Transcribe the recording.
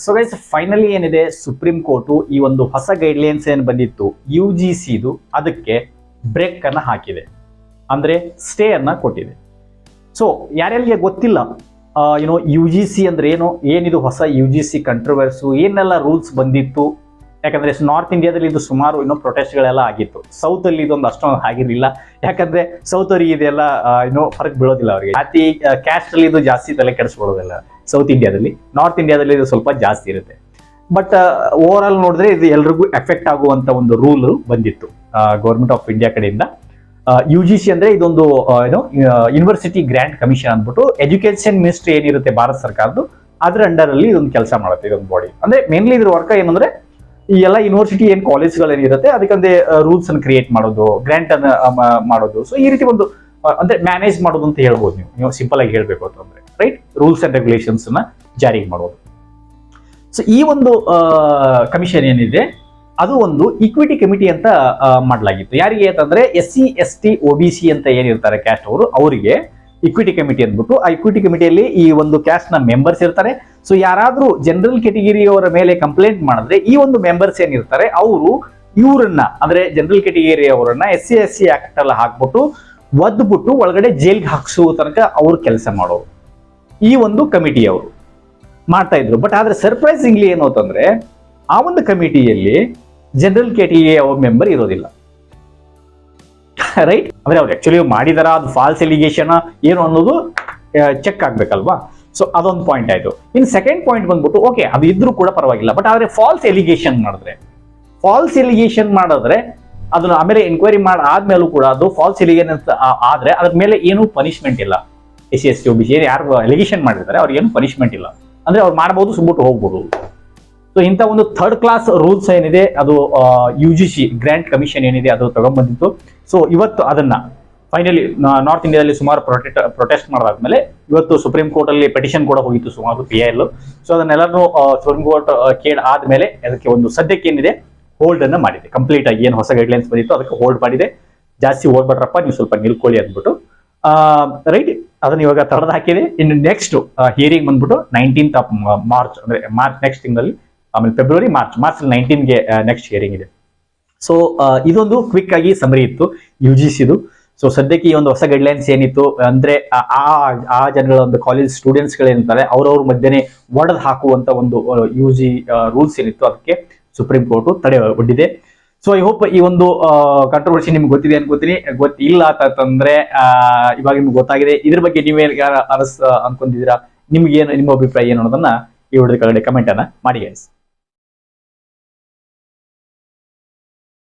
So guys finally ಏನಿದೆ supreme court ಈ ಒಂದು ಹೊಸ ಗೈಡ್ಲೈನ್ಸ್ ಏನು ಬಂದಿತ್ತು UGCದು ಅದಕ್ಕೆ ಬ್ರೇಕ್ ಅನ್ನ ಹಾಕಿದೆ, ಅಂದ್ರೆ ಸ್ಟೇ ಅನ್ನ ಕೊಟ್ಟಿದೆ. ಸೊ ಯಾರ್ಯಾರಿಗೆ ಗೊತ್ತಿಲ್ಲ UGC ಅಂದ್ರೆ ಏನಿದು ಹೊಸ UGC ಕಂಟ್ರವರ್ಸು ಏನೆಲ್ಲ ರೂಲ್ಸ್ ಬಂದಿತ್ತು, ಯಾಕಂದ್ರೆ ನಾರ್ತ್ ಇಂಡಿಯಾದಲ್ಲಿ ಇದು ಸುಮಾರು ಪ್ರೊಟೆಸ್ಟ್ಗಳೆಲ್ಲ ಆಗಿತ್ತು. ಸೌತ್ ಅಲ್ಲಿ ಇದೊಂದು ಅಷ್ಟೊಂದು ಆಗಿರಲಿಲ್ಲ, ಯಾಕಂದ್ರೆ ಸೌತ್ ಅವರಿಗೆ ಇದೆಲ್ಲ ಫರಕ್ ಬೀಳೋದಿಲ್ಲ ಅವರಿಗೆ. ಜಾತಿ ಕ್ಯಾಸ್ಟ್ ಅಲ್ಲಿ ಇದು ಜಾಸ್ತಿ ತಲೆ ಕೆಡಿಸ್ಕೊಳ್ಳೋದಿಲ್ಲ ಸೌತ್ ಇಂಡಿಯಾದಲ್ಲಿ. ನಾರ್ತ್ ಇಂಡಿಯಾದಲ್ಲಿ ಇದು ಸ್ವಲ್ಪ ಜಾಸ್ತಿ ಇರುತ್ತೆ. ಬಟ್ ಓವರ್ ಆಲ್ ನೋಡಿದ್ರೆ ಇದು ಎಲ್ರಿಗೂ ಎಫೆಕ್ಟ್ ಆಗುವಂತ ಒಂದು ರೂಲ್ ಬಂದಿತ್ತು ಗೌರ್ಮೆಂಟ್ ಆಫ್ ಇಂಡಿಯಾ ಕಡೆಯಿಂದ. UGC ಅಂದ್ರೆ ಇದೊಂದು ಯೂನಿವರ್ಸಿಟಿ ಗ್ರಾಂಟ್ ಕಮಿಷನ್ ಅಂದ್ಬಿಟ್ಟು ಎಜುಕೇಶನ್ ಮಿನಿಸ್ಟ್ರಿ ಏನಿರುತ್ತೆ ಭಾರತ ಸರ್ಕಾರದ್ದು ಅದ್ರ ಅಂಡರ್ ಅಲ್ಲಿ ಇದೊಂದು ಕೆಲಸ ಮಾಡುತ್ತೆ. ಇದೊಂದು ಬಾಡಿ ಅಂದ್ರೆ ಮೇನ್ಲಿ ಇದ್ರ ವರ್ಕ್ ಏನಂದ್ರೆ ಈ ಎಲ್ಲ ಯೂನಿವರ್ಸಿಟಿ ಏನ್ ಕಾಲೇಜ್ಗಳು ಏನಿರುತ್ತೆ ಅದಕ್ಕಂದ್ರೆ ರೂಲ್ಸ್ ಅನ್ನು ಕ್ರಿಯೇಟ್ ಮಾಡೋದು, ಗ್ರಾಂಟ್ ಅನ್ನ ಮಾಡೋದು. ಸೊ ಈ ರೀತಿ ಒಂದು ಅಂದ್ರೆ ಮ್ಯಾನೇಜ್ ಮಾಡೋದು ಅಂತ ಹೇಳ್ಬೋದು ನೀವು ಸಿಂಪಲ್ ಆಗಿ ಹೇಳ್ಬೇಕು ಅಂತಂದ್ರೆ, ರೈಟ್? ರೂಲ್ಸ್ ಅಂಡ್ ರೆಗ್ಯುಲೇಷನ್ಸ್ ನ ಜಾರಿಗೆ ಮಾಡೋದು. ಸೊ ಈ ಒಂದು ಕಮಿಷನ್ ಏನಿದೆ ಅದು ಒಂದು ಇಕ್ವಿಟಿ ಕಮಿಟಿ ಅಂತ ಮಾಡಲಾಗಿತ್ತು. ಯಾರಿಗೆ ಅಂತಂದ್ರೆ SC ST OBC ಅಂತ ಏನಿರ್ತಾರೆ ಕ್ಯಾಸ್ಟ್ ಅವರು, ಅವರಿಗೆ ಇಕ್ವಿಟಿ ಕಮಿಟಿ ಅಂದ್ಬಿಟ್ಟು ಆ ಇಕ್ವಿಟಿ ಕಮಿಟಿಯಲ್ಲಿ ಈ ಒಂದು ಕ್ಯಾಸ್ಟ್ ನ ಮೆಂಬರ್ಸ್ ಇರ್ತಾರೆ. ಸೊ ಯಾರಾದ್ರೂ ಜನರಲ್ ಕ್ಯಾಟಗಿರಿಯವರ ಮೇಲೆ ಕಂಪ್ಲೇಂಟ್ ಮಾಡಿದ್ರೆ ಈ ಒಂದು ಮೆಂಬರ್ಸ್ ಏನಿರ್ತಾರೆ ಅವರು ಇವರನ್ನ ಅಂದ್ರೆ ಜನರಲ್ ಕ್ಯಾಟಗಿರಿ ಅವರನ್ನ SC SC ಆಕ್ಟ್ ಅಲ್ಲಿ ಹಾಕ್ಬಿಟ್ಟು ಒದ್ಬಿಟ್ಟು ಒಳಗಡೆ ಜೈಲ್ಗೆ ಹಾಕ್ಸುವ ತನಕ ಅವ್ರು ಕೆಲಸ ಮಾಡೋರು ಈ ಒಂದು ಕಮಿಟಿಯವರು ಮಾಡ್ತಾ ಇದ್ರು. ಬಟ್ ಆದ್ರೆ ಸರ್ಪ್ರೈಸಿಂಗ್ಲಿ ಏನು ಅಂತಂದ್ರೆ ಆ ಒಂದು ಕಮಿಟಿಯಲ್ಲಿ ಜನರಲ್ ಕ್ಯಾಟಗಿರಿ ಮೆಂಬರ್ ಇರೋದಿಲ್ಲ, ರೈಟ್? ಅಂದ್ರೆ ಅವ್ರು ಆಕ್ಚುಲಿ ಮಾಡಿದಾರ, ಅದು ಫಾಲ್ಸ್ ಎಲಿಗೇಷನ್ ಏನು ಅನ್ನೋದು ಚೆಕ್ ಆಗ್ಬೇಕಲ್ವಾ. ಸೊ ಅದೊಂದು ಪಾಯಿಂಟ್ ಆಯ್ತು. ಇನ್ ಸೆಕೆಂಡ್ ಪಾಯಿಂಟ್ ಬಂದ್ಬಿಟ್ಟು ಓಕೆ ಅದು ಇದ್ರೂ ಕೂಡ ಪರವಾಗಿಲ್ಲ, ಬಟ್ ಆದ್ರೆ ಫಾಲ್ಸ್ ಎಲಿಗೇಷನ್ ಮಾಡಿದ್ರೆ ಅದನ್ನ ಆಮೇಲೆ ಎಂಕ್ವೈರಿ ಆದ್ಮೇಲೂ ಕೂಡ ಅದು ಫಾಲ್ಸ್ ಎಲಿಗೇಷನ್ ಆದ್ರೆ ಅದ್ರ ಮೇಲೆ ಏನು ಪನಿಷ್ಮೆಂಟ್ ಇಲ್ಲ. SC ST OBC ಯಾರು ಎಲಿಗೇಷನ್ ಮಾಡಿರ್ತಾರೆ ಅವ್ರಿಗೆ ಏನು ಪನಿಷ್ಮೆಂಟ್ ಇಲ್ಲ, ಅಂದ್ರೆ ಅವ್ರು ಮಾಡ್ಬೋದು, ಸುಮ್ಬಿಟ್ಟು ಹೋಗ್ಬೋದು. ಸೊ ಇಂಥ ಒಂದು ಥರ್ಡ್ ಕ್ಲಾಸ್ ರೂಲ್ಸ್ ಏನಿದೆ ಅದು UGC ಗ್ರಾಂಟ್ ಕಮಿಷನ್ ಏನಿದೆ ಅದು ತಗೊಂಡ್ಬಂದಿತ್ತು. ಸೊ ಇವತ್ತು ಅದನ್ನ ಫೈನಲಿ ನಾರ್ತ್ ಇಂಡಿಯಾದಲ್ಲಿ ಸುಮಾರು ಪ್ರೊಟೆಸ್ಟ್ ಮಾಡಾದ್ಮೇಲೆ ಇವತ್ತು ಸುಪ್ರೀಂ ಕೋರ್ಟ್ ಅಲ್ಲಿ ಪೆಟಿಷನ್ ಕೂಡ ಹೋಗಿತ್ತು ಸುಮಾರು PIL. ಸೊ ಅದನ್ನೆಲ್ಲರೂ ಸುಪ್ರೀಂ ಕೋರ್ಟ್ ಕೇಳ್ ಆದ್ಮೇಲೆ ಅದಕ್ಕೆ ಒಂದು ಸದ್ಯಕ್ಕೆ ಏನಿದೆ ಹೋಲ್ಡ್ ಅನ್ನ ಮಾಡಿದೆ. ಕಂಪ್ಲೀಟ್ ಆಗಿ ಏನು ಹೊಸ ಗೈಡ್ಲೈನ್ಸ್ ಬಂದಿತ್ತು ಅದಕ್ಕೆ ಹೋಲ್ಡ್ ಮಾಡಿದೆ. ಜಾಸ್ತಿ ಓಡ್ಬಿಟ್ರಪ್ಪ ನೀವು ಸ್ವಲ್ಪ ನಿಲ್ಕೊಳ್ಳಿ ಅಂದ್ಬಿಟ್ಟು, ರೈಟ್? ಅದನ್ನ ಇವಾಗ ತಡೆದು ಹಾಕಿದೆ. ಇನ್ನು ನೆಕ್ಸ್ಟ್ ಹಿಯರಿಂಗ್ ಬಂದ್ಬಿಟ್ಟು 19th of March, ಅಂದ್ರೆ ಮಾರ್ಚ್ ನೆಕ್ಸ್ಟ್ ತಿಂಗಳಲ್ಲಿ, ಆಮೇಲೆ ಫೆಬ್ರವರಿ ಮಾರ್ಚ್ 19ಗೆ ನೆಕ್ಸ್ಟ್ ಹಿಯರಿಂಗ್ ಇದೆ. ಸೊ ಇದೊಂದು ಕ್ವಿಕ್ ಆಗಿ ಸಮರಿ ಇತ್ತು UGCದು. ಸೊ ಸದ್ಯಕ್ಕೆ ಈ ಒಂದು ಹೊಸ ಗೈಡ್ಲೈನ್ಸ್ ಏನಿತ್ತು ಅಂದ್ರೆ ಆ ಜನಗಳ ಒಂದು ಕಾಲೇಜ್ ಸ್ಟೂಡೆಂಟ್ಸ್ ಗಳೇನಿರ್ತಾರೆ ಅವ್ರವ್ರ ಮಧ್ಯೆ ಒಡೆದು ಹಾಕುವಂತ ಒಂದು UG ರೂಲ್ಸ್ ಏನಿತ್ತು ಅದಕ್ಕೆ ಸುಪ್ರೀಂ ಕೋರ್ಟ್ ತಡೆ ಒಡ್ಡಿದೆ. ಸೊ ಐ ಹೋಪ್ ಈ ಒಂದು ಕಾಂಟ್ರವರ್ಸಿ ನಿಮ್ಗೆ ಗೊತ್ತಿದೆ ಅನ್ಕೋತೀನಿ. ಗೊತ್ತಿಲ್ಲ ಅಂತಂದ್ರೆ ಇವಾಗ ನಿಮ್ಗೆ ಗೊತ್ತಾಗಿದೆ. ಇದ್ರ ಬಗ್ಗೆ ನೀವೇ ಅನ್ಕೊಂಡಿದ್ದೀರಾ? ನಿಮ್ಗೆ ಏನು, ನಿಮ್ಮ ಅಭಿಪ್ರಾಯ ಏನು ಅನ್ನೋದನ್ನ ಈ ವಿಡಿಯೋದ ಕೆಳಗಡೆ ಕಮೆಂಟ್ ಅನ್ನ ಮಾಡಿ ಗೈಸ್.